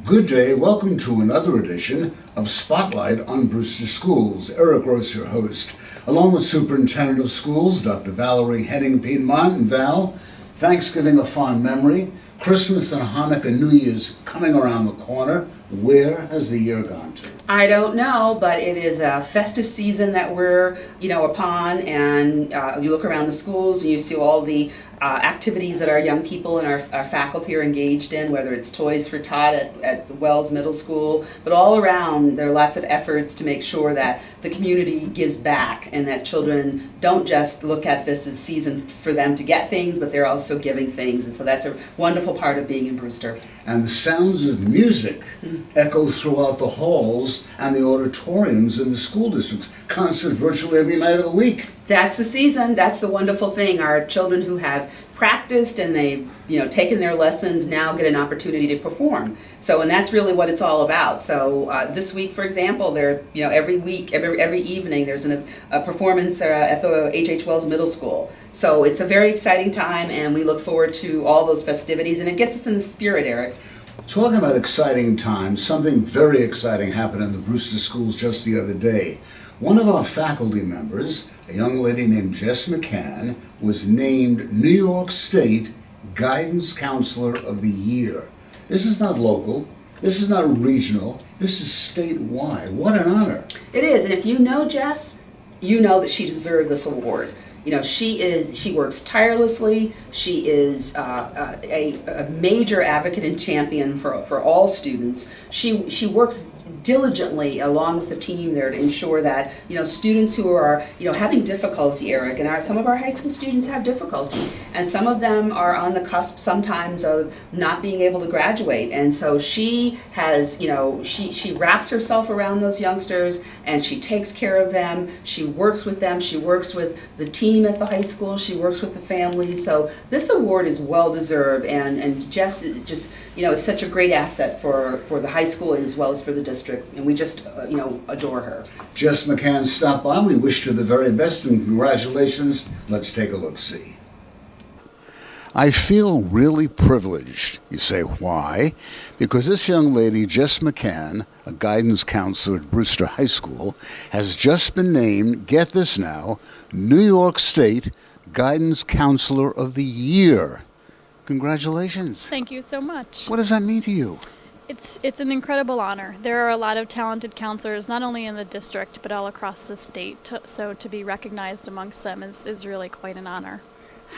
Good day, welcome to another edition of Spotlight on Brewster Schools. Eric Gross, your host, along with Superintendent of Schools, Dr. Valerie Henning-Piedmont. And Val, Thanksgiving a fond memory, Christmas and Hanukkah, New Year's coming around the corner. Where has the year gone to? I don't know, but it is a festive season that we're, upon, and you look around the schools and you see all the activities that our young people and our faculty are engaged in, whether it's Toys for Tot at the Wells Middle School, but all around there are lots of efforts to make sure that the community gives back and that children don't just look at this as season for them to get things, but they're also giving things, and so that's a wonderful part of being in Brewster. And the sounds of music echo throughout the halls and the auditoriums in the school districts. Concerts virtually every night of the week. That's the season. That's the wonderful thing. Our children who have practiced and they've taken their lessons now get an opportunity to perform. So, and that's really what it's all about. So this week, for example, there every week, every evening, there's a performance at the H.H. Wells Middle School. So it's a very exciting time, and we look forward to all those festivities, and it gets us in the spirit, Eric. Talking about exciting times, something very exciting happened in the Brewster schools just the other day. One of our faculty members, a young lady named Jess McCann, was named New York State Guidance Counselor of the Year. This is not local, this is not regional, this is statewide. What an honor. It is, and if you know Jess, you know that she deserved this award. She works tirelessly. She is a major advocate and champion for all students. She works diligently along with the team there to ensure that students who are having difficulty, Eric, and some of our high school students have difficulty, and some of them are on the cusp sometimes of not being able to graduate, and so she has she wraps herself around those youngsters and she takes care of them. She works with them. She works with the team at the high school. She works with the families. So this award is well deserved, and Jess just is such a great asset for the high school as well as for the district, and we just adore her. Jess McCann stopped by. We wish her the very best and congratulations. Let's take a look-see. I feel really privileged. You say, why? Because this young lady, Jess McCann, a guidance counselor at Brewster High School, has just been named, get this now, New York State Guidance Counselor of the Year. Congratulations. Thank you so much. What does that mean to you? It's an incredible honor. There are a lot of talented counselors, not only in the district, but all across the state. So to be recognized amongst them is really quite an honor.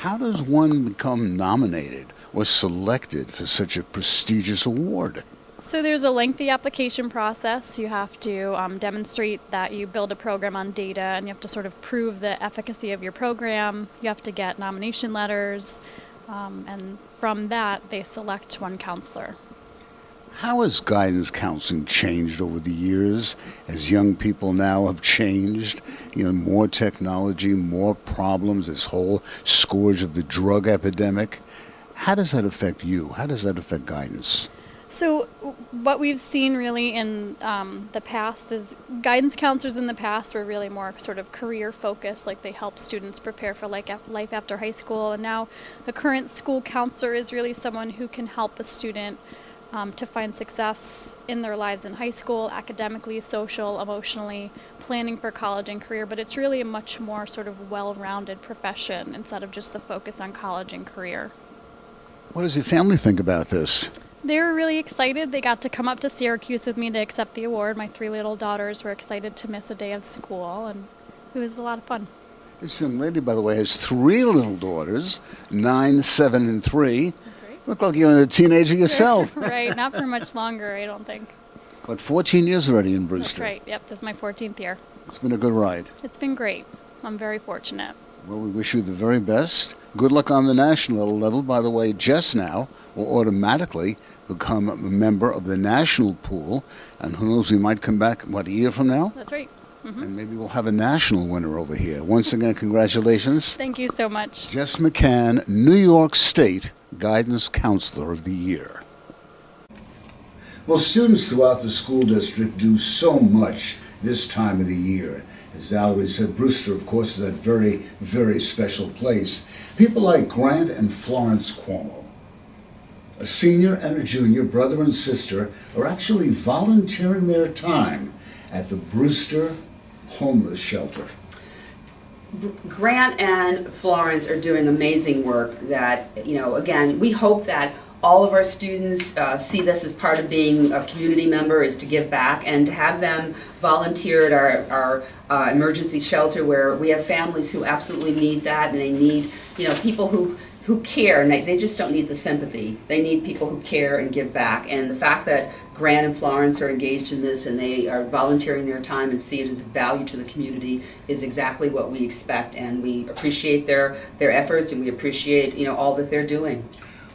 How does one become nominated or selected for such a prestigious award? So there's a lengthy application process. You have to demonstrate that you build a program on data, and you have to sort of prove the efficacy of your program. You have to get nomination letters, and from that, they select one counselor. How has guidance counseling changed over the years as young people now have changed? More technology, more problems, this whole scourge of the drug epidemic. How does that affect you? How does that affect guidance? So what we've seen really in the past is guidance counselors in the past were really more sort of career focused, like they help students prepare for life after high school. And now the current school counselor is really someone who can help a student to find success in their lives in high school, academically, social, emotionally, planning for college and career, but it's really a much more sort of well-rounded profession instead of just the focus on college and career. What does your family think about this? They were really excited. They got to come up to Syracuse with me to accept the award. My 3 little daughters were excited to miss a day of school, and it was a lot of fun. This young lady, by the way, has 3 little daughters, 9, 7, and 3. Look like you're a teenager yourself. Right, not for much longer, I don't think. But 14 years already in Brewster. That's right, yep, this is my 14th year. It's been a good ride. It's been great. I'm very fortunate. Well, we wish you the very best. Good luck on the national level. By the way, Jess now will automatically become a member of the national pool. And who knows, we might come back, a year from now? That's right. Mm-hmm. And maybe we'll have a national winner over here. Once again, congratulations. Thank you so much. Jess McCann, New York State Guidance Counselor of the Year. Well, students throughout the school district do so much this time of the year. As Valerie said, Brewster, of course, is that very, very special place. People like Grant and Florence Cuomo A senior and a junior, brother and sister, are actually volunteering their time at the Brewster homeless shelter. Grant and Florence are doing amazing work that, again, we hope that all of our students see this as part of being a community member, is to give back, and to have them volunteer at our emergency shelter, where we have families who absolutely need that, and they need, people who care, and they just don't need the sympathy. They need people who care and give back. And the fact that Grant and Florence are engaged in this and they are volunteering their time and see it as a value to the community is exactly what we expect, and we appreciate their efforts, and we appreciate all that they're doing.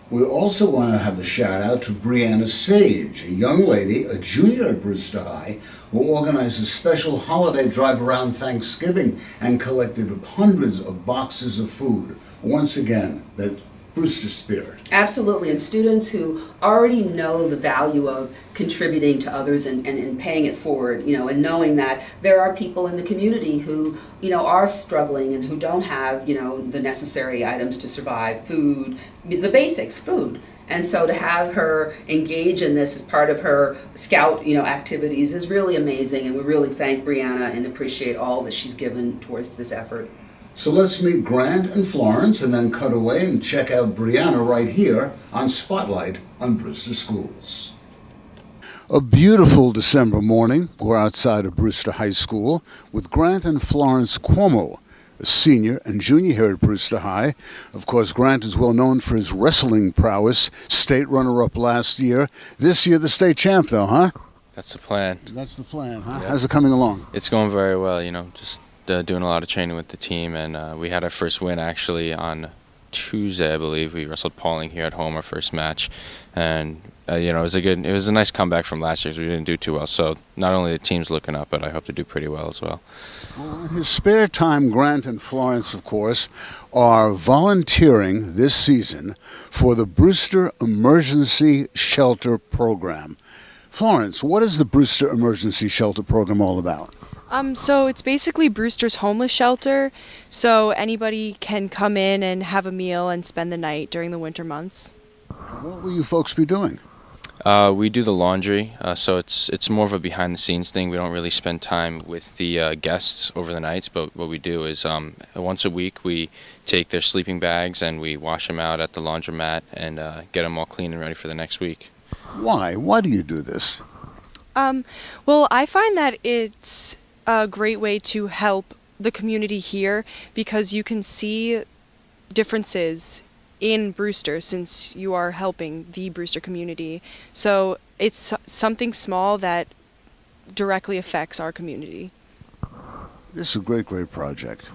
We also want to have a shout out to Brianna Sage, a young lady, a junior at Brewster High, who organized a special holiday drive around Thanksgiving and collected hundreds of boxes of food. Once again, that Brewster spirit. Absolutely, and students who already know the value of contributing to others and paying it forward, and knowing that there are people in the community who, are struggling and who don't have, the necessary items to survive, food, the basics, food. And so to have her engage in this as part of her scout, activities is really amazing, and we really thank Brianna and appreciate all that she's given towards this effort. So let's meet Grant and Florence and then cut away and check out Brianna right here on Spotlight on Brewster Schools. A beautiful December morning, we're outside of Brewster High School with Grant and Florence Cuomo, a senior and junior here at Brewster High. Of course, Grant is well known for his wrestling prowess, state runner-up last year. This year, the state champ, though, huh? That's the plan. That's the plan, huh? Yeah. How's it coming along? It's going very well, just doing a lot of training with the team, and we had our first win actually on Tuesday, I believe. We wrestled Pauling here at home, our first match, and it was a nice comeback from last year, because we didn't do too well. So not only the team's looking up, but I hope to do pretty well as well. Well, in his spare time, Grant and Florence, of course, are volunteering this season for the Brewster Emergency Shelter Program. Florence, what is the Brewster Emergency Shelter Program all about? So it's basically Brewster's homeless shelter, so anybody can come in and have a meal and spend the night during the winter months. What will you folks be doing? We do the laundry, so it's more of a behind-the-scenes thing. We don't really spend time with the guests over the nights, but what we do is once a week we take their sleeping bags and we wash them out at the laundromat and get them all clean and ready for the next week. Why? Why do you do this? Well, I find that it's a great way to help the community here, because you can see differences in Brewster since you are helping the Brewster community. So it's something small that directly affects our community. This is a great, great project.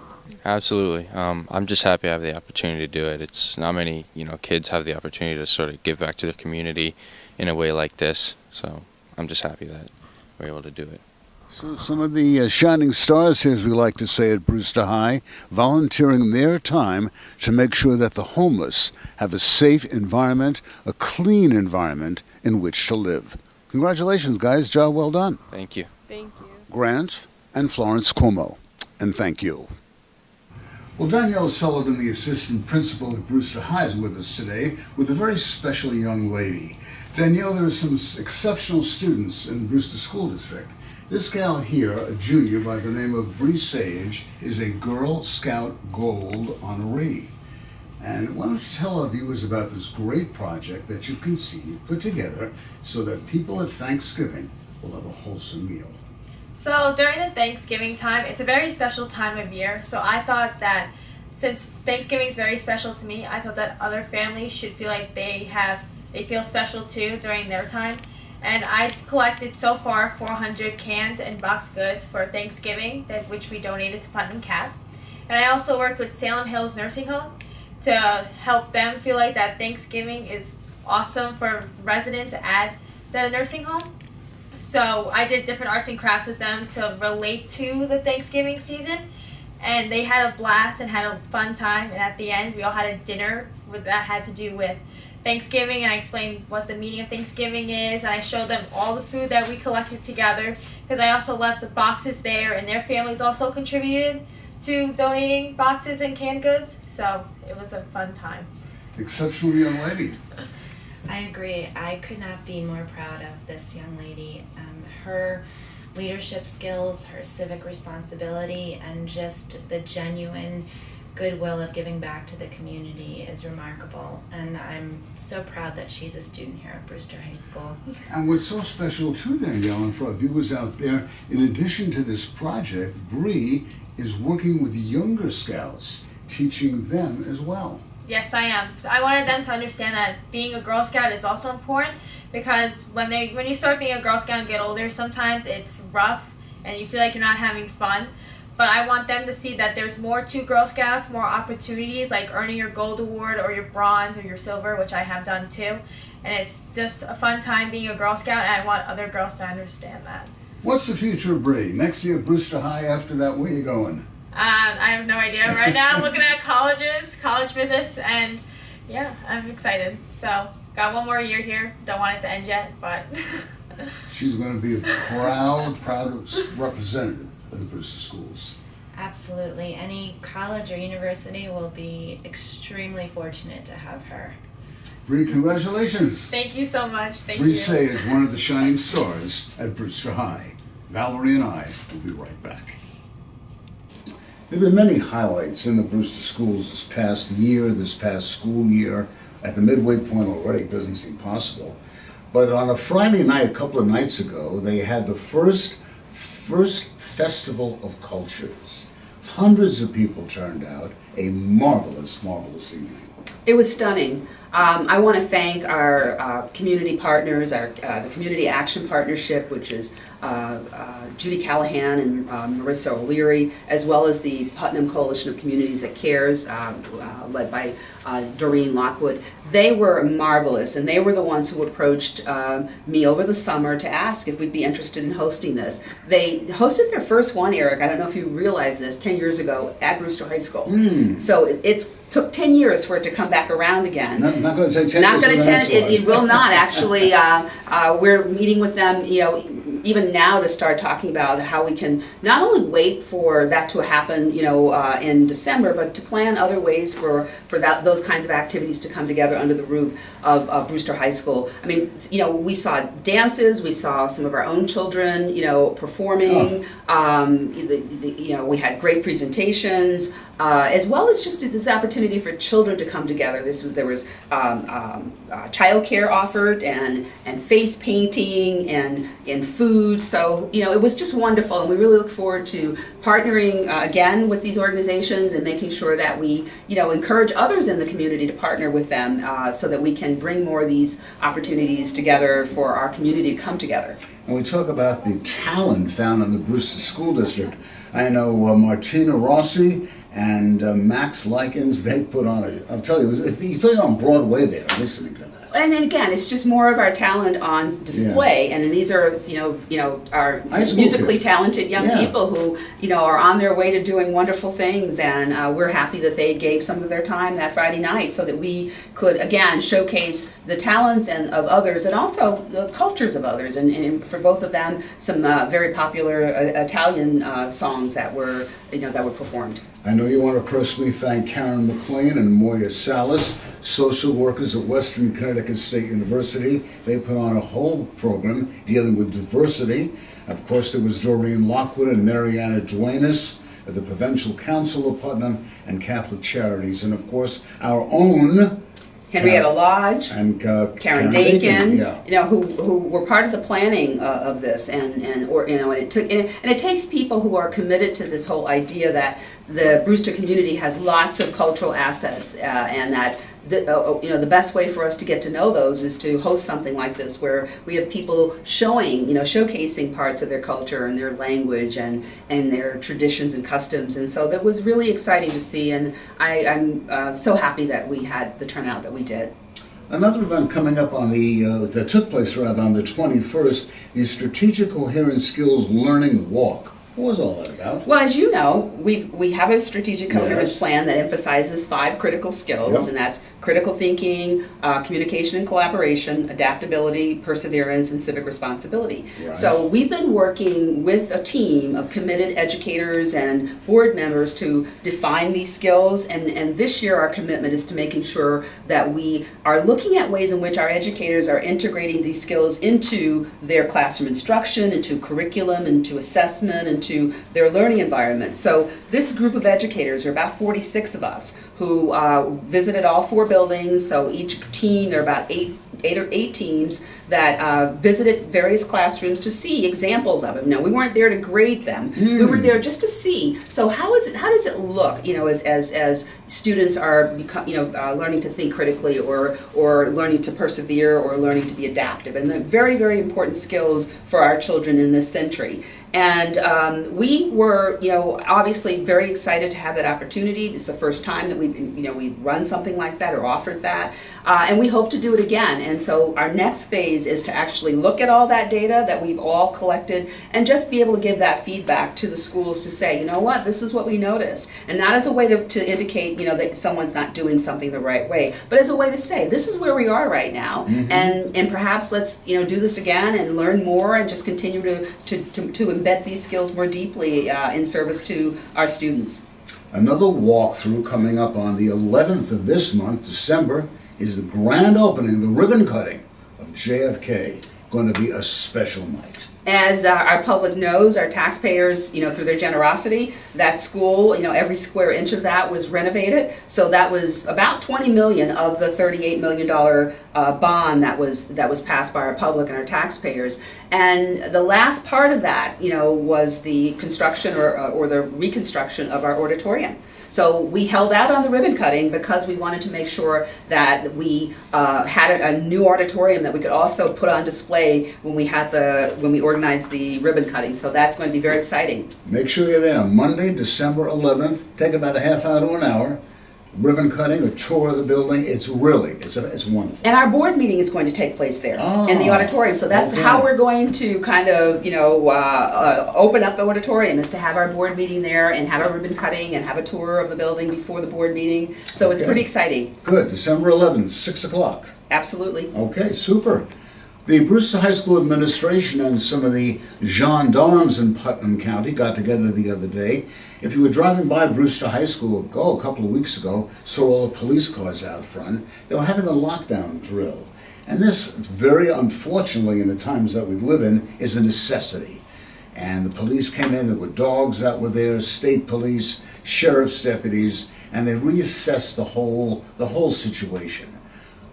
Absolutely. I'm just happy I have the opportunity to do it. It's not many, kids have the opportunity to sort of give back to their community in a way like this. So I'm just happy that we're able to do it. So some of the shining stars here, as we like to say at Brewster High, volunteering their time to make sure that the homeless have a safe environment, a clean environment in which to live. Congratulations, guys. Job well done. Thank you. Thank you. Grant and Florence Cuomo. And thank you. Well, Danielle Sullivan, the assistant principal at Brewster High, is with us today with a very special young lady. Danielle, there are some exceptional students in the Brewster School District. This gal here, a junior by the name of Bree Sage, is a Girl Scout Gold honoree. And why don't you tell our viewers about this great project that you've conceived, put together, so that people at Thanksgiving will have a wholesome meal. So during the Thanksgiving time, it's a very special time of year. So I thought that since Thanksgiving is very special to me, I thought that other families should feel like they feel special too during their time. And I collected so far 400 canned and boxed goods for Thanksgiving, which we donated to Putnam Cap. And I also worked with Salem Hills Nursing Home to help them feel like that Thanksgiving is awesome for residents at the nursing home. So I did different arts and crafts with them to relate to the Thanksgiving season. And they had a blast and had a fun time. And at the end, we all had a dinner that had to do with Thanksgiving, and I explained what the meaning of Thanksgiving is, and I showed them all the food that we collected together, because I also left the boxes there, and their families also contributed to donating boxes and canned goods, so it was a fun time. Exceptional young lady. I agree. I could not be more proud of this young lady. Her leadership skills, her civic responsibility, and just the genuine goodwill of giving back to the community is remarkable. And I'm so proud that she's a student here at Brewster High School. And what's so special too, Danielle, and for our viewers out there, in addition to this project, Bree is working with younger scouts, teaching them as well. Yes, I am. I wanted them to understand that being a Girl Scout is also important, because when you start being a Girl Scout and get older, sometimes it's rough and you feel like you're not having fun. But I want them to see that there's more to Girl Scouts, more opportunities, like earning your gold award or your bronze or your silver, which I have done too. And it's just a fun time being a Girl Scout, and I want other girls to understand that. What's the future of Bree? Next year, Brewster High. After that, where are you going? I have no idea. Right now I'm looking at colleges, college visits, and yeah, I'm excited. So, got one more year here. Don't want it to end yet, but... She's going to be a proud representative of the Brewster schools. Absolutely. Any college or university will be extremely fortunate to have her. Bree, congratulations. Thank you so much. Thank Bree you. Say is one of the shining stars at Brewster High. Valerie and I will be right back. There have been many highlights in the Brewster schools this past school year. At the midway point already, it doesn't seem possible. But on a Friday night, a couple of nights ago, they had the first Festival of Cultures. Hundreds of people turned out. A marvelous, marvelous evening. It was stunning. I want to thank our community partners, the Community Action Partnership, which is Judy Callahan and Marissa O'Leary, as well as the Putnam Coalition of Communities that Cares, led by Doreen Lockwood. They were marvelous, and they were the ones who approached me over the summer to ask if we'd be interested in hosting this. They hosted their first one, Eric, I don't know if you realize this, 10 years ago at Brewster High School. So it took 10 years for it to come back around again. Not going to take 10 Not years. going to 10. It will not actually. We're meeting with them, even now to start talking about how we can not only wait for that to happen, in December, but to plan other ways for those kinds of activities to come together under the roof of Brewster High School. I mean, we saw dances, we saw some of our own children, performing. We had great presentations. As well as just this opportunity for children to come together. There was childcare offered and face painting and food. So it was just wonderful, and we really look forward to partnering again with these organizations and making sure that we encourage others in the community to partner with them so that we can bring more of these opportunities together for our community to come together. And we talk about the talent found in the Brewster School District. I know Martina Rossi and Max Likens, they put on I'll tell you, you thought you're on Broadway there listening to that. And then again, it's just more of our talent on display, and these are our musically talented young people who are on their way to doing wonderful things, and we're happy that they gave some of their time that Friday night so that we could again showcase the talents of others and also the cultures of others, and for both of them some very popular Italian songs that were performed. I know you want to personally thank Karen McLean and Moya Salas, social workers at Western Connecticut State University. They put on a whole program dealing with diversity. Of course, there was Doreen Lockwood and Mariana Duenas at the Provincial Council of Putnam and Catholic Charities. And of course, our own Henrietta Lodge and Karen Dakin, who were part of the planning of this, and it takes people who are committed to this whole idea that the Brewster community has lots of cultural assets, and that the best way for us to get to know those is to host something like this, where we have people showcasing parts of their culture and their language and their traditions and customs, and so that was really exciting to see, and I'm so happy that we had the turnout that we did. Another event coming up on that took place on the 21st, the Strategic Coherence Skills Learning Walk. What was all that about? Well, as you know, we have a strategic coherence Yes. plan that emphasizes 5 critical skills, Yep. and that's critical thinking, communication and collaboration, adaptability, perseverance, and civic responsibility. Right. So we've been working with a team of committed educators and board members to define these skills, and this year our commitment is to making sure that we are looking at ways in which our educators are integrating these skills into their classroom instruction, into curriculum, into assessment, into their learning environment. So this group of educators, there are about 46 of us, who visited all 4 buildings. So each team, there are about eight teams that visited various classrooms to see examples of it. Now, we weren't there to grade them. We were there just to see. So how does it look, as students are learning to think critically, or learning to persevere, or learning to be adaptive, and they're very, very important skills for our children in this century. And we were, obviously very excited to have that opportunity. It's the first time that we've run something like that or offered that, and we hope to do it again. And so our next phase is to actually look at all that data that we've all collected and just be able to give that feedback to the schools to say, you know what, this is what we noticed, and not as a way to indicate, that someone's not doing something the right way, but as a way to say, this is where we are right now, and perhaps let's do this again and learn more and just continue to embed these skills more deeply in service to our students. Another walkthrough coming up on the 11th of this month, December, is the grand opening, the ribbon cutting of JFK. Going to be a special night. As our public knows, our taxpayers, through their generosity, that school, every square inch of that was renovated. So that was about $20 million of the $38 million bond that was passed by our public and our taxpayers. And the last part of that, was the construction or the reconstruction of our auditorium. So we held out on the ribbon cutting because we wanted to make sure that we had a new auditorium that we could also put on display when we organized the ribbon cutting. So that's going to be very exciting. Make sure you're there Monday, December 11th. Take about a half hour to an hour. Ribbon cutting, a tour of the building. It's wonderful. And our board meeting is going to take place there in the auditorium. So that's how we're going to kind of, open up the auditorium, is to have our board meeting there and have a ribbon cutting and have a tour of the building before the board meeting. So it's pretty exciting. Good. December 11th, 6 o'clock. Absolutely. Okay, super. The Brewster High School administration and some of the gendarmes in Putnam County got together the other day. If you were driving by Brewster High School, a couple of weeks ago, saw all the police cars out front, they were having a lockdown drill. And this, very unfortunately, in the times that we live in, is a necessity. And the police came in, there were dogs that were there, state police, sheriff's deputies, and they reassessed the whole situation.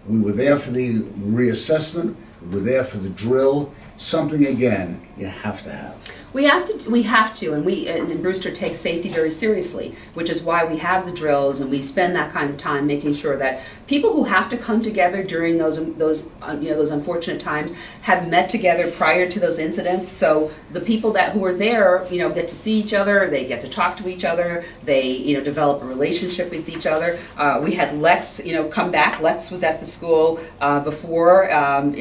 We were there for the reassessment, we were there for the drill, something, again, you have to have. We have to, and Brewster takes safety very seriously, which is why we have the drills, and we spend that kind of time making sure that people who have to come together during those unfortunate times have met together prior to those incidents. So the people who are there, get to see each other, they get to talk to each other, they develop a relationship with each other. We had Lex, come back. Lex was at the school before when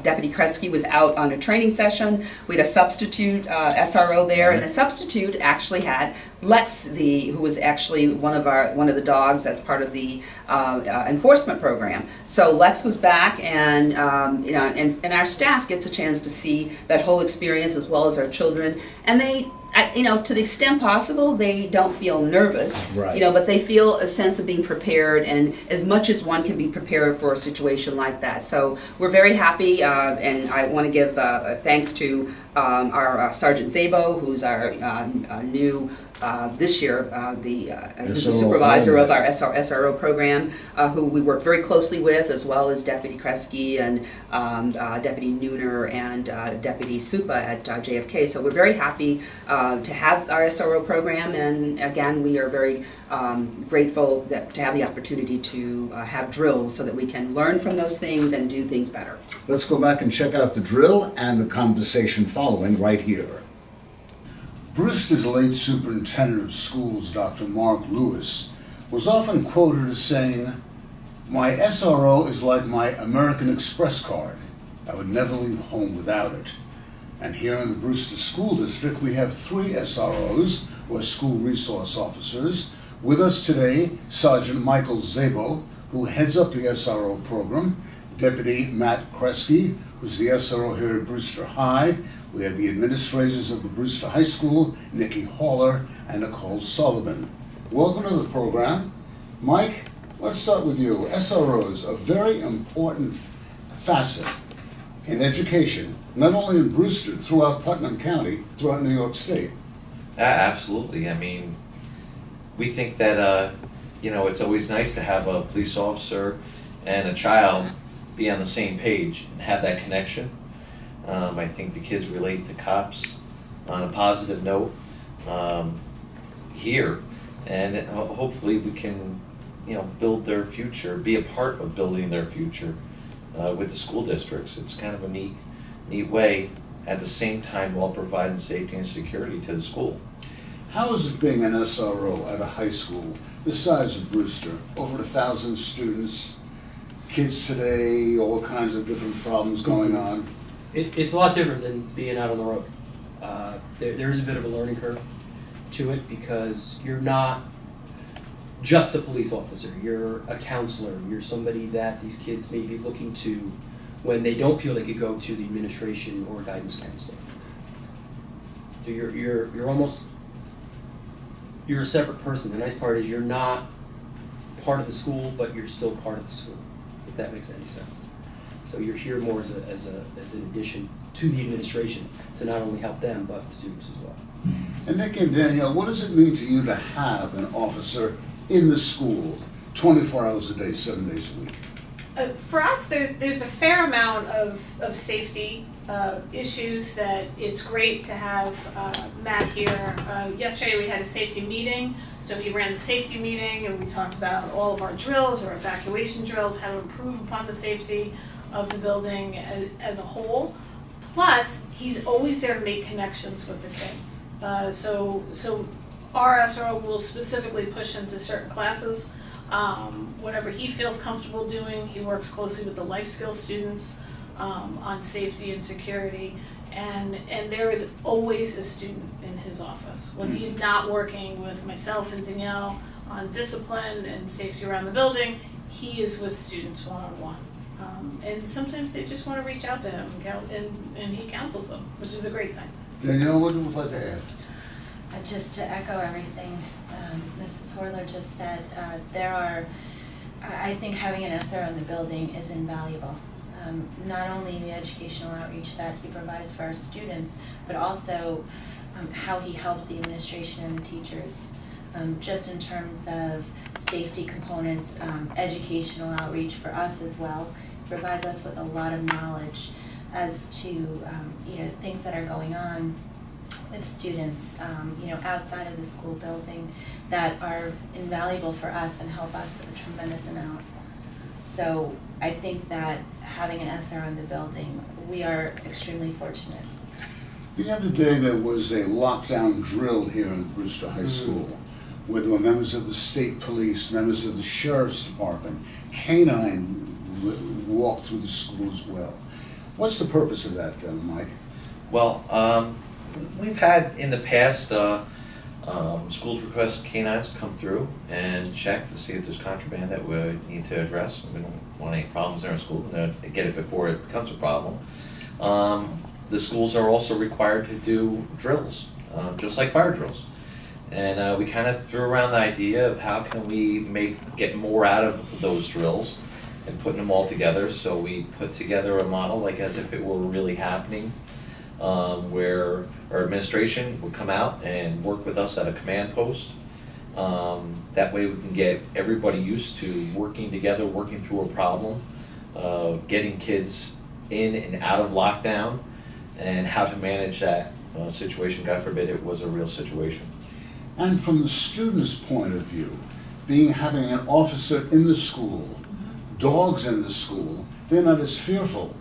Deputy Kresge was out on a training session. We had a substitute SRO there, and the substitute actually had Lex, who was actually one of the dogs that's part of the enforcement program. So Lex was back, and and our staff gets a chance to see that whole experience as well as our children, and they. To the extent possible, they don't feel nervous, right. But they feel a sense of being prepared, and as much as one can be prepared for a situation like that. So we're very happy, and I want to give thanks to our Sergeant Zabo, who's our new this year, who's the supervisor of our SRO program, who we work very closely with, as well as Deputy Kresge and Deputy Nooner and Deputy Supa at JFK. So we're very happy to have our SRO program, and again, we are very grateful to have the opportunity to have drills so that we can learn from those things and do things better. Let's go back and check out the drill and the conversation following right here. Brewster's late superintendent of schools, Dr. Mark Lewis, was often quoted as saying, "My SRO is like my American Express card. I would never leave home without it." And here in the Brewster School District, we have 3 SROs, or School Resource Officers. With us today, Sergeant Michael Zabel, who heads up the SRO program, Deputy Matt Kresge, who's the SRO here at Brewster High. We have the administrators of the Brewster High School, Nikki Haller and Nicole Sullivan. Welcome to the program. Mike, let's start with you. SROs, a very important facet in education, not only in Brewster, throughout Putnam County, throughout New York State. Absolutely. I mean, we think that, it's always nice to have a police officer and a child be on the same page and have that connection. I think the kids relate to cops on a positive note here, and hopefully we can, build their future, be a part of building their future with the school districts. It's kind of a neat way, at the same time while providing safety and security to the school. How is it being an SRO at a high school the size of Brewster? Over 1,000 students, kids today, all kinds of different problems going on. It's a lot different than being out on the road. There is a bit of a learning curve to it because you're not just a police officer. You're a counselor. You're somebody that these kids may be looking to when they don't feel they could go to the administration or guidance counselor. So you're almost a separate person. The nice part is you're not part of the school, but you're still part of the school, if that makes any sense. So you're here more as an addition to the administration to not only help them, but the students as well. And Nick and Danielle, what does it mean to you to have an officer in the school 24 hours a day, 7 days a week? For us, there's a fair amount of safety issues that it's great to have Matt here. Yesterday we had a safety meeting, so he ran the safety meeting and we talked about all of our drills, our evacuation drills, how to improve upon the safety of the building as a whole. Plus, he's always there to make connections with the kids. So our SRO will specifically push into certain classes. Whatever he feels comfortable doing, he works closely with the life skills students on safety and security, and there is always a student in his office. When he's not working with myself and Danielle on discipline and safety around the building, he is with students one-on-one. And sometimes they just want to reach out to him and he counsels them, which is a great thing. Danielle, what would you like to add? Just to echo everything Mrs. Horler just said, I think having an SRO in the building is invaluable. Not only the educational outreach that he provides for our students, but also how he helps the administration and the teachers, just in terms of safety components, educational outreach for us as well. He provides us with a lot of knowledge as to things that are going on with students, outside of the school building that are invaluable for us and help us a tremendous amount. So I think that having an SRO in the building, we are extremely fortunate. The other day there was a lockdown drill here in Brewster High School where there were members of the state police, members of the sheriff's department, canine walked through the school as well. What's the purpose of that then, Mike? Well, we've had in the past schools request canines come through and check to see if there's contraband that we need to address. We don't want any problems in our school, get it before it becomes a problem. The schools are also required to do drills, just like fire drills. And we kind of threw around the idea of how can we get more out of those drills and putting them all together. So we put together a model like as if it were really happening, where our administration would come out and work with us at a command post. That way we can get everybody used to working together, working through a problem, of getting kids in and out of lockdown, and how to manage that situation. God forbid it was a real situation. And from the student's point of view, having an officer in the school, dogs in the school, they're not as fearful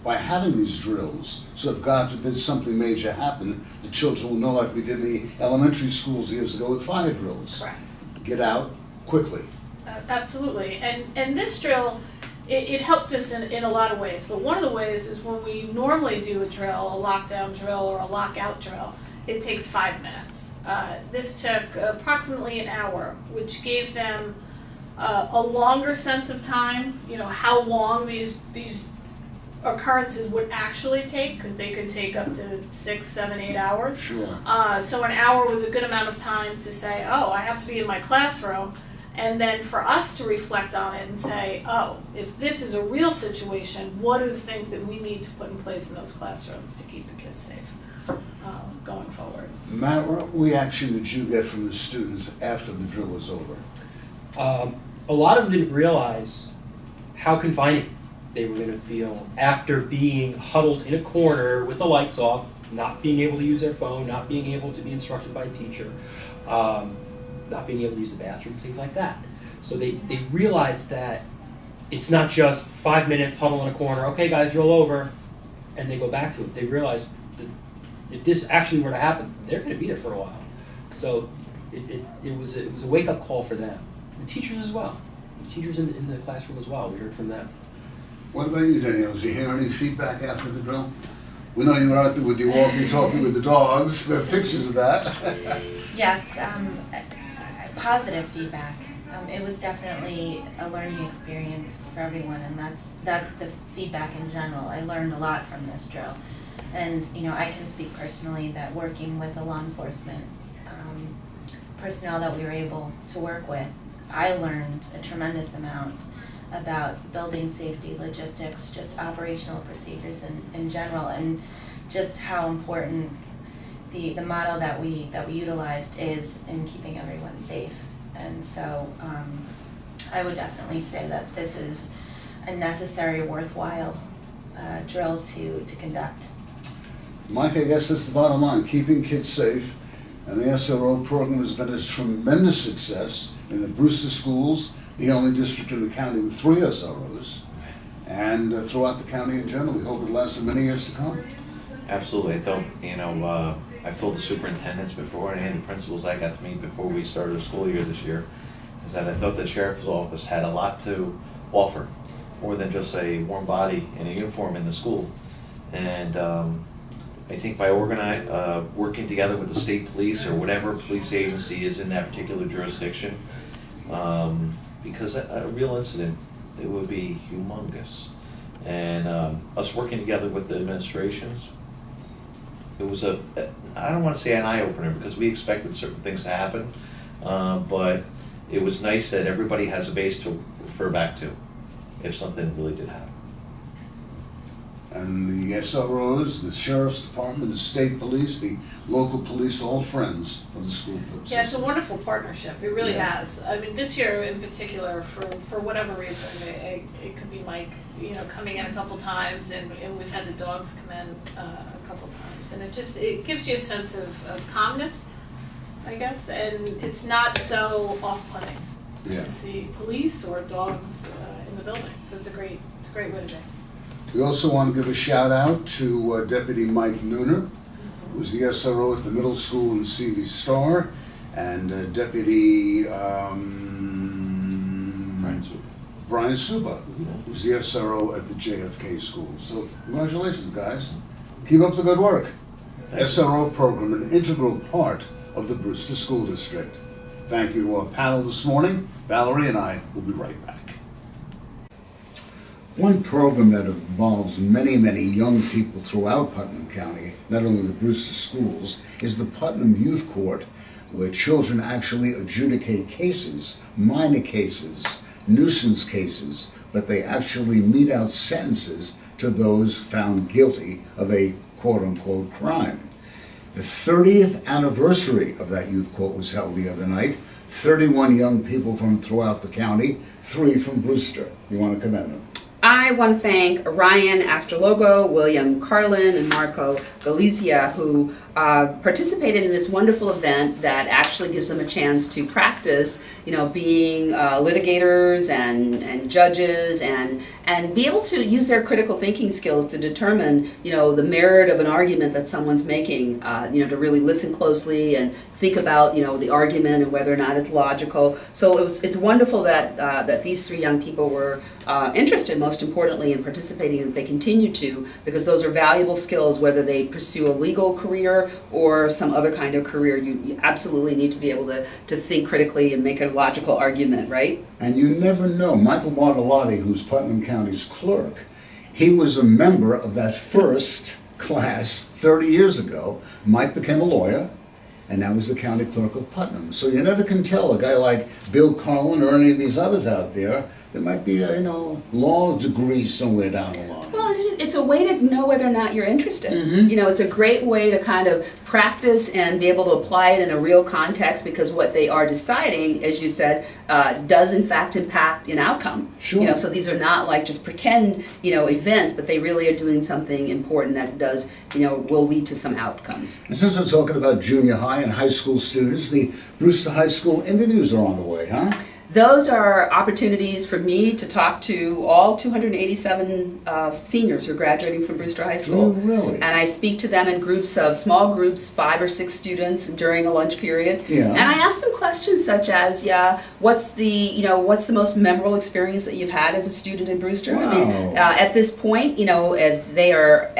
by having these drills. So if God forbid something major happened, the children will know, like we did in the elementary schools years ago with fire drills. Correct. Get out quickly. Absolutely. And this drill, it helped us in a lot of ways. But one of the ways is when we normally do a drill, a lockdown drill or a lockout drill, it takes 5 minutes. This took approximately an hour, which gave them a longer sense of time, you know, how long these occurrences would actually take, because they could take up to 6, 7, 8 hours. Sure. So an hour was a good amount of time to say, oh, I have to be in my classroom, and then for us to reflect on it and say, oh, if this is a real situation, what are the things that we need to put in place in those classrooms to keep the kids safe going forward? Matt, what reaction did you get from the students after the drill was over? A lot of them didn't realize how confining they were going to feel after being huddled in a corner with the lights off, not being able to use their phone, not being able to be instructed by a teacher, not being able to use the bathroom, things like that. So they realized that it's not just 5 minutes, huddle in a corner, okay guys, roll over, and they go back to it. They realized that if this actually were to happen, they're going to be there for a while. So it was a wake-up call for them. The teachers as well. The teachers in the classroom as well, we heard from them. What about you, Danielle? Did you hear any feedback after the drill? We know you were out there with your walkie-talkie with the dogs. There are pictures of that. Yes, positive feedback. It was definitely a learning experience for everyone, and that's the feedback in general. I learned a lot from this drill. And, you know, I can speak personally that working with the law enforcement personnel that we were able to work with, I learned a tremendous amount about building safety, logistics, just operational procedures in general, and just how important the model that we utilized is in keeping everyone safe. And so I would definitely say that this is a necessary, worthwhile drill to conduct. Mike, I guess that's the bottom line, keeping kids safe. And the SRO program has been a tremendous success in the Brewster schools, the only district in the county with 3 SROs, and throughout the county in general. We hope it lasts for many years to come. Absolutely. I thought, I've told the superintendents before and the principals I got to meet before we started the school year this year, is that I thought the sheriff's office had a lot to offer, more than just a warm body in a uniform in the school. And I think by working together with the state police or whatever police agency is in that particular jurisdiction, because a real incident, it would be humongous. And us working together with the administration, it was I don't want to say an eye-opener because we expected certain things to happen, but it was nice that everybody has a base to refer back to if something really did happen. And the SROs, the sheriff's department, the state police, the local police, all friends of the school system. Yeah, it's a wonderful partnership. It really Yeah. has. I mean, this year in particular, for whatever reason, it could be Mike, coming in a couple times, and we've had the dogs come in a couple times, and it gives you a sense of calmness, I guess, and it's not so off-putting Yeah. to see police or dogs in the building. So it's a great way to be. We also want to give a shout out to Deputy Mike Nooner, who's the SRO at the middle school in CV Star, and Deputy Brian Suba, who's the SRO at the JFK school. So congratulations, guys. Keep up the good work. SRO program, an integral part of the Brewster School District. Thank you to our panel this morning. Valerie and I will be right back. One program that involves many, many young people throughout Putnam County, not only the Brewster schools, is the Putnam Youth Court, where children actually adjudicate cases, minor cases, nuisance cases, but they actually mete out sentences to those found guilty of a quote-unquote crime. The 30th anniversary of that youth court was held the other night. 31 young people from throughout the county, 3 from Brewster. You want to commend them? I want to thank Ryan Astrologo, William Carlin, and Marco Galizia, who participated in this wonderful event that actually gives them a chance to practice, being litigators and judges and be able to use their critical thinking skills to determine, the merit of an argument that someone's making, to really listen closely and think about, the argument and whether or not it's logical. So it's wonderful that these three young people were interested, most importantly, in participating, and they continue to, because those are valuable skills, whether they pursue a legal career or some other kind of career. You absolutely need to be able to think critically and make a logical argument, right? And you never know. Michael Bartolotti, who's Putnam County's clerk, he was a member of that first class 30 years ago. Mike became a lawyer, and now he's the county clerk of Putnam. So you never can tell. A guy like Bill Carlin or any of these others out there, there might be a law degree somewhere down the line. Well, it's a way to know whether or not you're interested. It's a great way to kind of practice and be able to apply it in a real context, because what they are deciding, as you said, does in fact impact an outcome. Sure. So these are not like just pretend, events, but they really are doing something important that does, will lead to some outcomes. And since we're talking about junior high and high school students, the Brewster High School interviews are on the way, huh? Those are opportunities for me to talk to all 287 seniors who are graduating from Brewster High School. Oh, really? And I speak to them in small groups, 5 or 6 students during a lunch period. Yeah. And I ask them questions such as, what's the most memorable experience that you've had as a student in Brewster? Wow. I mean, at this point, as they are,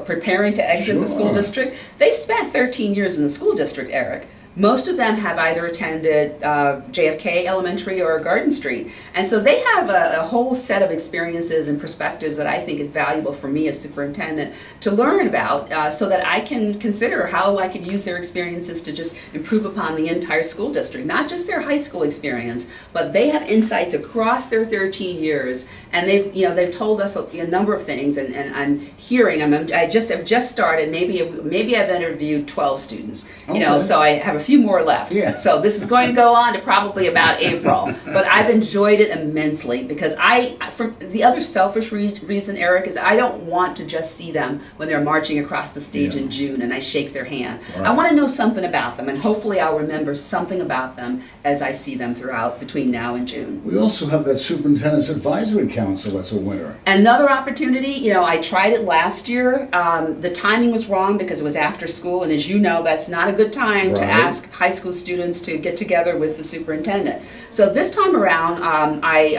preparing to exit the school Sure. district, they've spent 13 years in the school district, Eric. Most of them have either attended JFK Elementary or Garden Street. And so they have a whole set of experiences and perspectives that I think is valuable for me as superintendent to learn about, so that I can consider how I could use their experiences to just improve upon the entire school district, not just their high school experience, but they have insights across their 13 years. And they've told us a number of things, and I'm hearing them. I have just started. Maybe I've interviewed 12 students. Okay. So I have a few more left. Yeah. So this is going to go on to probably about April. But I've enjoyed it immensely, because for the other selfish reason, Eric, is I don't want to just see them when they're marching across the stage in June and I shake their hand. Right. I want to know something about them, and hopefully I'll remember something about them as I see them between now and June. We also have that Superintendent's Advisory Council that's a winner. Another opportunity, I tried it last year. The timing was wrong because it was after school, and as you know, that's not a good time to Right. ask high school students to get together with the superintendent. So this time around, I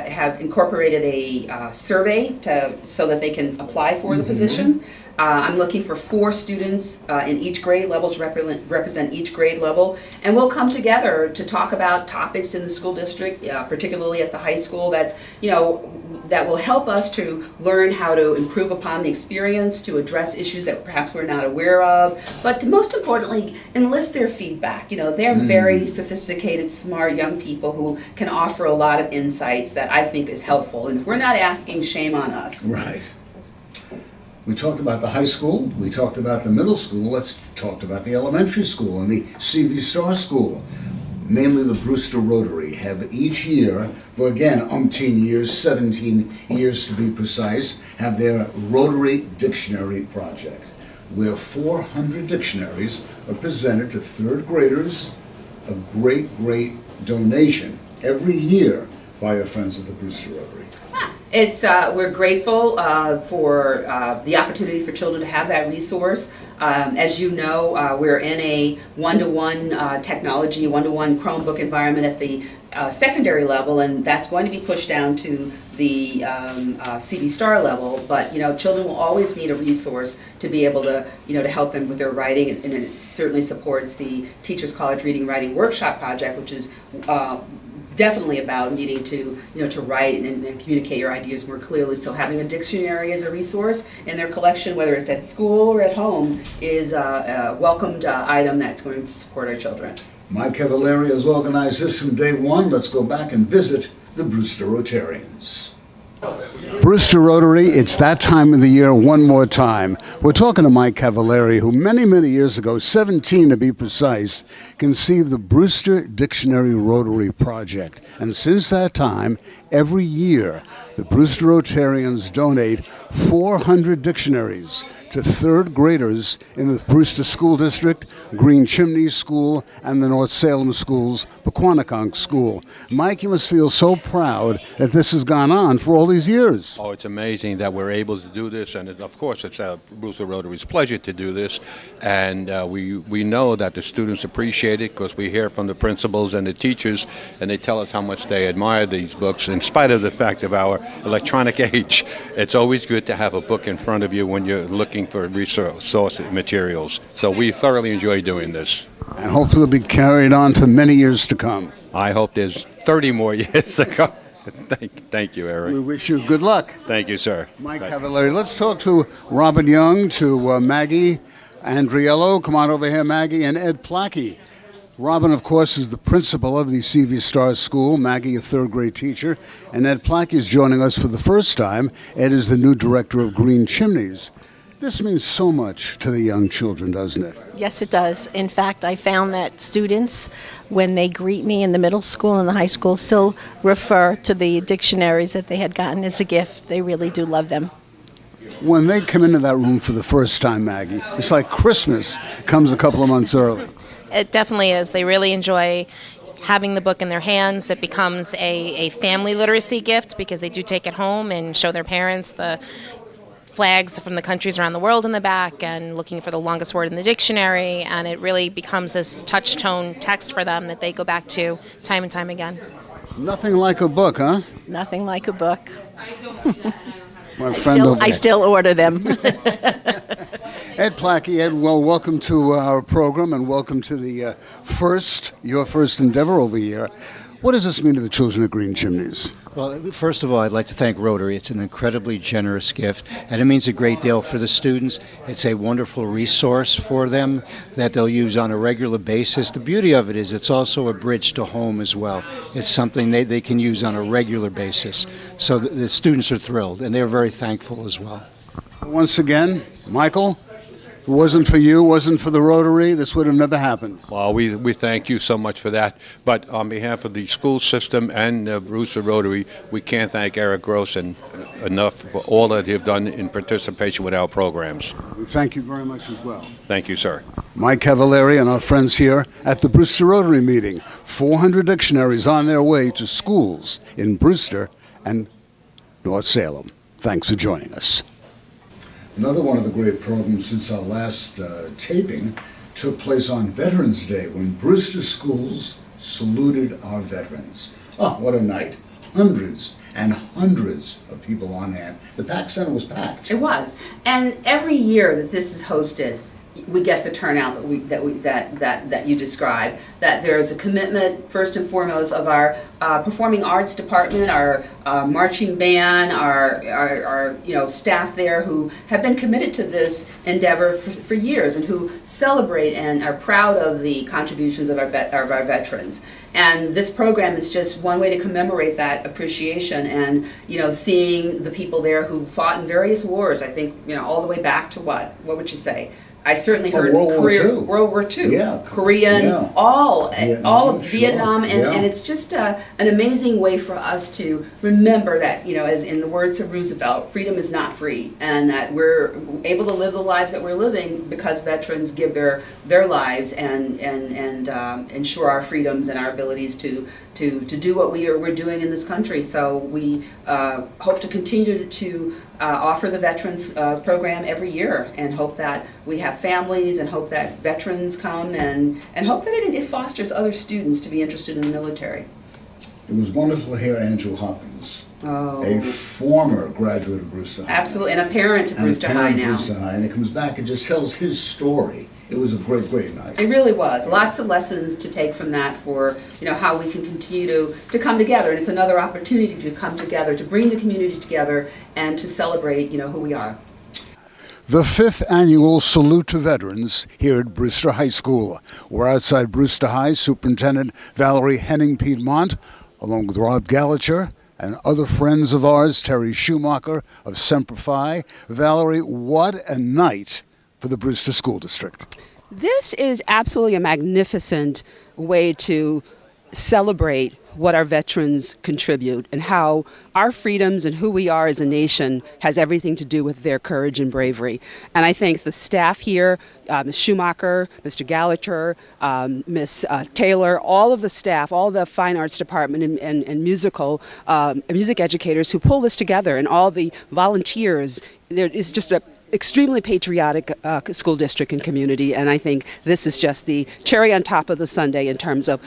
have incorporated a survey so that they can apply for the position. I'm looking for 4 students in each grade level to represent each grade level, and we'll come together to talk about topics in the school district, particularly at the high school, that will help us to learn how to improve upon the experience, to address issues that perhaps we're not aware of, but to most importantly, enlist their feedback. They're very sophisticated, smart young people who can offer a lot of insights that I think is helpful, and we're not asking, shame on us. Right. We talked about the high school, we talked about the middle school, let's talk about the elementary school and the CV Star School. Namely, the Brewster Rotary have each year, for again, umpteen years, 17 years to be precise, have their Rotary Dictionary Project, where 400 dictionaries are presented to third graders, a great donation every year by our friends at the Brewster Rotary. We're grateful for the opportunity for children to have that resource. As you know, we're in a one-to-one technology, one-to-one Chromebook environment at the secondary level, and that's going to be pushed down to the CV Star level. But children will always need a resource to be able to to help them with their writing, and it certainly supports the Teachers College Reading Writing Workshop Project, which is definitely about needing to to write and communicate your ideas more clearly. So having a dictionary as a resource in their collection, whether it's at school or at home, is a welcomed item that's going to support our children. Mike Cavallari has organized this from day one. Let's go back and visit the Brewster Rotarians. Brewster Rotary, it's that time of the year one more time. We're talking to Mike Cavallari, who many years ago, 17 to be precise, conceived the Brewster Dictionary Rotary Project. And since that time, every year, the Brewster Rotarians donate 400 dictionaries to third graders in the Brewster School District, Green Chimney School, and the North Salem Schools, Pequannock School. Mike, you must feel so proud that this has gone on for all these these years. Oh, it's amazing that we're able to do this, and of course, it's Brewster Rotary's pleasure to do this, and we know that the students appreciate it because we hear from the principals and the teachers, and they tell us how much they admire these books. In spite of the fact of our electronic age, it's always good to have a book in front of you when you're looking for source materials. So we thoroughly enjoy doing this. And hopefully it'll be carried on for many years to come. I hope there's 30 more years to come. Thank you, Eric. We wish you good luck. Thank you, sir. Mike Cavallari. Let's talk to Robin Young, to Maggie Andriello. Come on over here, Maggie, and Ed Plackey. Robin, of course, is the principal of the CV Star School. Maggie, a third-grade teacher. And Ed Plackey is joining us for the first time. Ed is the new director of Green Chimneys. This means so much to the young children, doesn't it? Yes, it does. In fact, I found that students, when they greet me in the middle school and the high school, still refer to the dictionaries that they had gotten as a gift. They really do love them. When they come into that room for the first time, Maggie, it's like Christmas comes a couple of months early. It definitely is. They really enjoy having the book in their hands. It becomes a family literacy gift because they do take it home and show their parents the flags from the countries around the world in the back and looking for the longest word in the dictionary, and it really becomes this touch tone text for them that they go back to time and time again. Nothing like a book, huh? Nothing like a book. My friend I still order them. Ed Plackey. Ed, well, welcome to our program and welcome to the your first endeavor over here. What does this mean to the children of Green Chimneys? Well, first of all, I'd like to thank Rotary. It's an incredibly generous gift, and it means a great deal for the students. It's a wonderful resource for them that they'll use on a regular basis. The beauty of it is it's also a bridge to home as well. It's something they can use on a regular basis. So the students are thrilled, and they're very thankful as well. Once again, Michael, if it wasn't for you, wasn't for the Rotary, this would have never happened. Well, we thank you so much for that. But on behalf of the school system and Brewster Rotary, we can't thank Eric Gross enough for all that you've done in participation with our programs. We thank you very much as well. Thank you, sir. Mike Cavallari and our friends here at the Brewster Rotary meeting. 400 dictionaries on their way to schools in Brewster and North Salem. Thanks for joining us. Another one of the great programs since our last taping took place on Veterans Day when Brewster schools saluted our veterans. Oh, what a night. Hundreds and hundreds of people on hand. The PAC Center was packed. It was. And every year that this is hosted, we get the turnout that you described. That there is a commitment, first and foremost, of our performing arts department, our marching band, our staff there who have been committed to this endeavor for years and who celebrate and are proud of the contributions of our veterans. And this program is just one way to commemorate that appreciation and, seeing the people there who fought in various wars. I think, all the way back to what would you say? I certainly heard World War II, yeah, Korean, yeah. all of sure. Vietnam, and, Yeah. and it's just an amazing way for us to remember that, as in the words of Roosevelt, freedom is not free, and that we're able to live the lives that we're living because veterans give their lives and ensure our freedoms and our abilities to do what we're doing in this country. So we hope to continue to offer the Veterans Program every year and hope that we have families and hope that veterans come and hope that it fosters other students to be interested in the military. It was wonderful to hear Andrew Hopkins, Oh. a former graduate of Brewster High. Absolutely, and a parent at Brewster High now. Brewster High, and he comes back and just tells his story. It was a great, great night. It really was. Lots of lessons to take from that for, how we can continue to come together. And it's another opportunity to come together, to bring the community together and to celebrate, who we are. The 5th annual Salute to Veterans here at Brewster High School. We're outside Brewster High. Superintendent Valerie Henning-Piedmont, along with Rob Gallagher and other friends of ours, Terry Schumacher of Semper Fi. Valerie, what a night for the Brewster School District. This is absolutely a magnificent way to celebrate what our veterans contribute and how our freedoms and who we are as a nation has everything to do with their courage and bravery. And I think the staff here, Ms. Schumacher, Mr. Gallacher, Ms. Taylor, all of the staff, all the fine arts department and music educators who pull this together, and all the volunteers. There is just a extremely patriotic school district and community, and I think this is just the cherry on top of the sundae in terms of,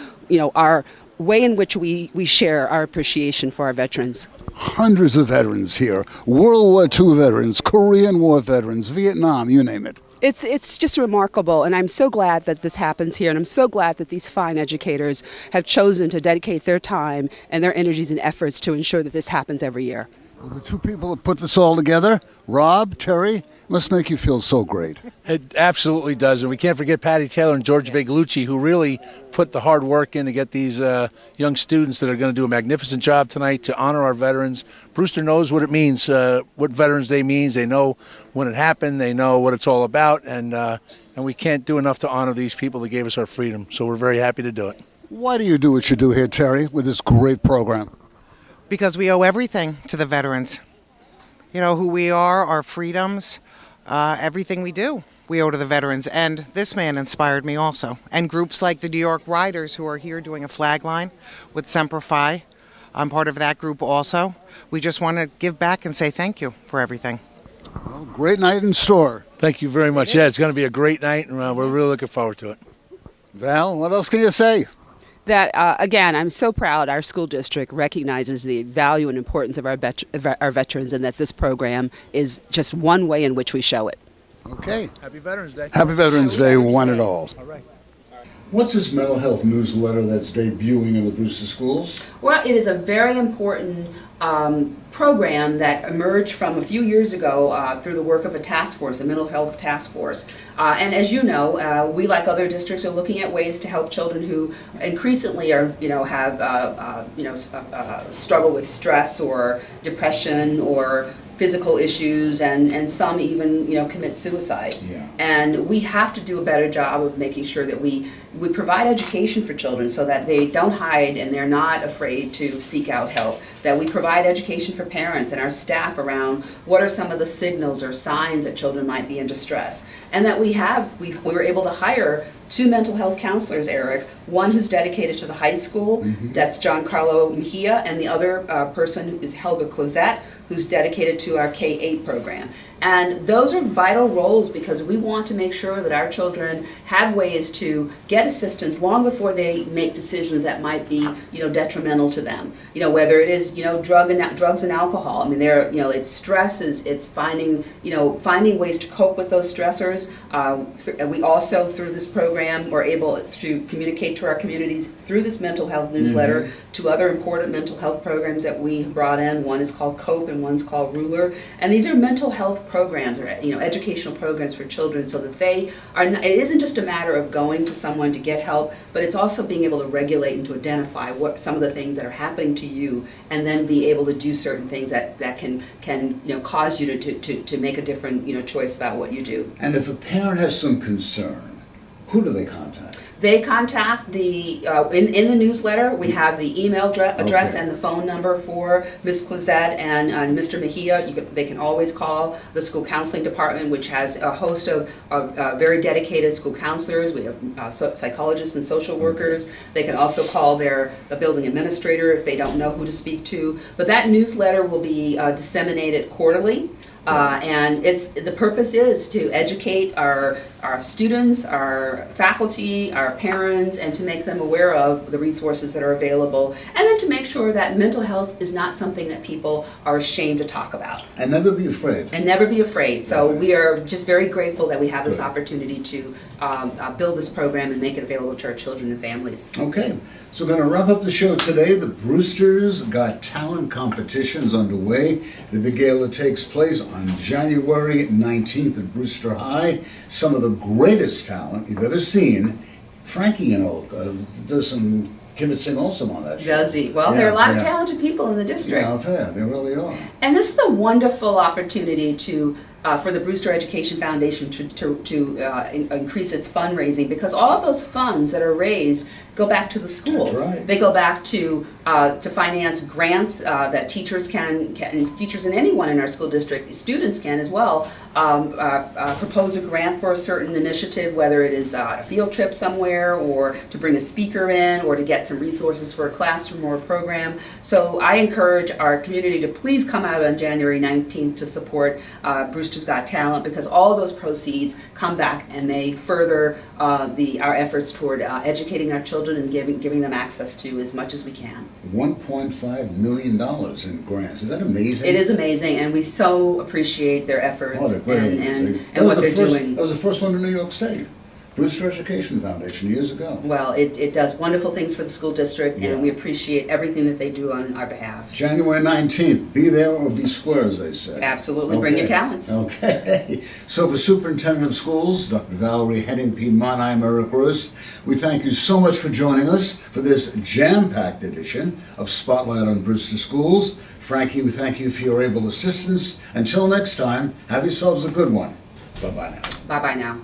our way in which we share our appreciation for our veterans. Hundreds of veterans here, World War II veterans, Korean War veterans, Vietnam, you name it. It's just remarkable, and I'm so glad that this happens here, and I'm so glad that these fine educators have chosen to dedicate their time and their energies and efforts to ensure that this happens every year. Well, the two people that put this all together, Rob, Terry, must make you feel so great. It absolutely does, and we can't forget Patty Taylor and George Viglucci, who really put the hard work in to get these young students that are going to do a magnificent job tonight to honor our veterans. Brewster knows what it means, what Veterans Day means. They know when it happened. They know what it's all about, and we can't do enough to honor these people that gave us our freedom, so we're very happy to do it. Why do you do what you do here, Terry, with this great program? Because we owe everything to the veterans. You know, who we are, our freedoms, everything we do, we owe to the veterans. And this man inspired me also. And groups like the New York Riders, who are here doing a flag line with Semper Fi. I'm part of that group also. We just want to give back and say thank you for everything. Well, great night in store. Thank you very much. Yeah, it's going to be a great night, and we're really looking forward to it. Val, what else can you say? That, again, I'm so proud our school district recognizes the value and importance of our veterans, and that this program is just one way in which we show it. Okay. Happy Veterans Day. Happy Veterans Day, one and all. All right. What's this mental health newsletter that's debuting in the Brewster schools? Well, it is a very important program that emerged from a few years ago through the work of a task force, a mental health task force. And as you know, we, like other districts, are looking at ways to help children who increasingly are, struggle with stress or depression or physical issues, and some even commit suicide. Yeah. And we have to do a better job of making sure that we provide education for children so that they don't hide and they're not afraid to seek out help. That we provide education for parents and our staff around what are some of the signals or signs that children might be in distress. And that we were able to hire 2 mental health counselors, Eric, one who's dedicated to the high school, that's Giancarlo Mejia, and the other person is Helga Closette, who's dedicated to our K-8 program. And those are vital roles because we want to make sure that our children have ways to get assistance long before they make decisions that might be, detrimental to them. Whether it is, drugs and alcohol. I mean, it's stresses. It's finding ways to cope with those stressors. We also, through this program, we're able to communicate to our communities through this mental health newsletter to other important mental health programs that we have brought in. One is called COPE and one's called Ruler. And these are mental health programs or educational programs for children so that they are not, it isn't just a matter of going to someone to get help, but it's also being able to regulate and to identify what some of the things that are happening to you, and then be able to do certain things that can cause you to make a different choice about what you do. And if a parent has some concern, who do they contact? They contact the, in the newsletter, we have the email address Okay. and the phone number for Ms. Closette and Mr. Mejia. They can always call the school counseling department, which has a host of very dedicated school counselors. We have psychologists and social workers. They can also call the building administrator if they don't know who to speak to. But that newsletter will be disseminated quarterly. And the purpose is to educate our students, our faculty, our parents, and to make them aware of the resources that are available, and then to make sure that mental health is not something that people are ashamed to talk about. And never be afraid. And never be afraid. So Right. we are just very grateful that we have this Good. opportunity to build this program and make it available to our children and families. Okay, so we're going to wrap up the show today. The Brewster's Got Talent competition is underway. The big gala takes place on January 19th at Brewster High. Some of the greatest talent you've ever seen. Frankie, does some kibitzing also on that show. Does he? Well, there are a lot of talented people in the district. Yeah, I'll tell you, they really are. And this is a wonderful opportunity for the Brewster Education Foundation to increase its fundraising, because all of those funds that are raised go back to the schools. That's right. They go back to finance grants that teachers can, teachers and anyone in our school district, students can as well, propose a grant for a certain initiative, whether it is a field trip somewhere, or to bring a speaker in, or to get some resources for a classroom or a program. So I encourage our community to please come out on January 19th to support Brewster's Got Talent, because all of those proceeds come back and they further our efforts toward educating our children and giving them access to as much as we can. $1.5 million in grants. Is that amazing? It is amazing, and we so appreciate their efforts Oh, they're great. and what they're doing. That was the first one in New York State. Brewster Education Foundation years ago. Well, it does wonderful things for the school district, Yeah. and we appreciate everything that they do on our behalf. January 19th, be there or be square, as they say. Absolutely, bring your Okay. talents. Okay. So for Superintendent of Schools, Dr. Valerie Henning, P. Monheim, Eric Rust, we thank you so much for joining us for this jam-packed edition of Spotlight on Brewster Schools. Frankie, we thank you for your able assistance. Until next time, have yourselves a good one. Bye-bye now. Bye-bye now.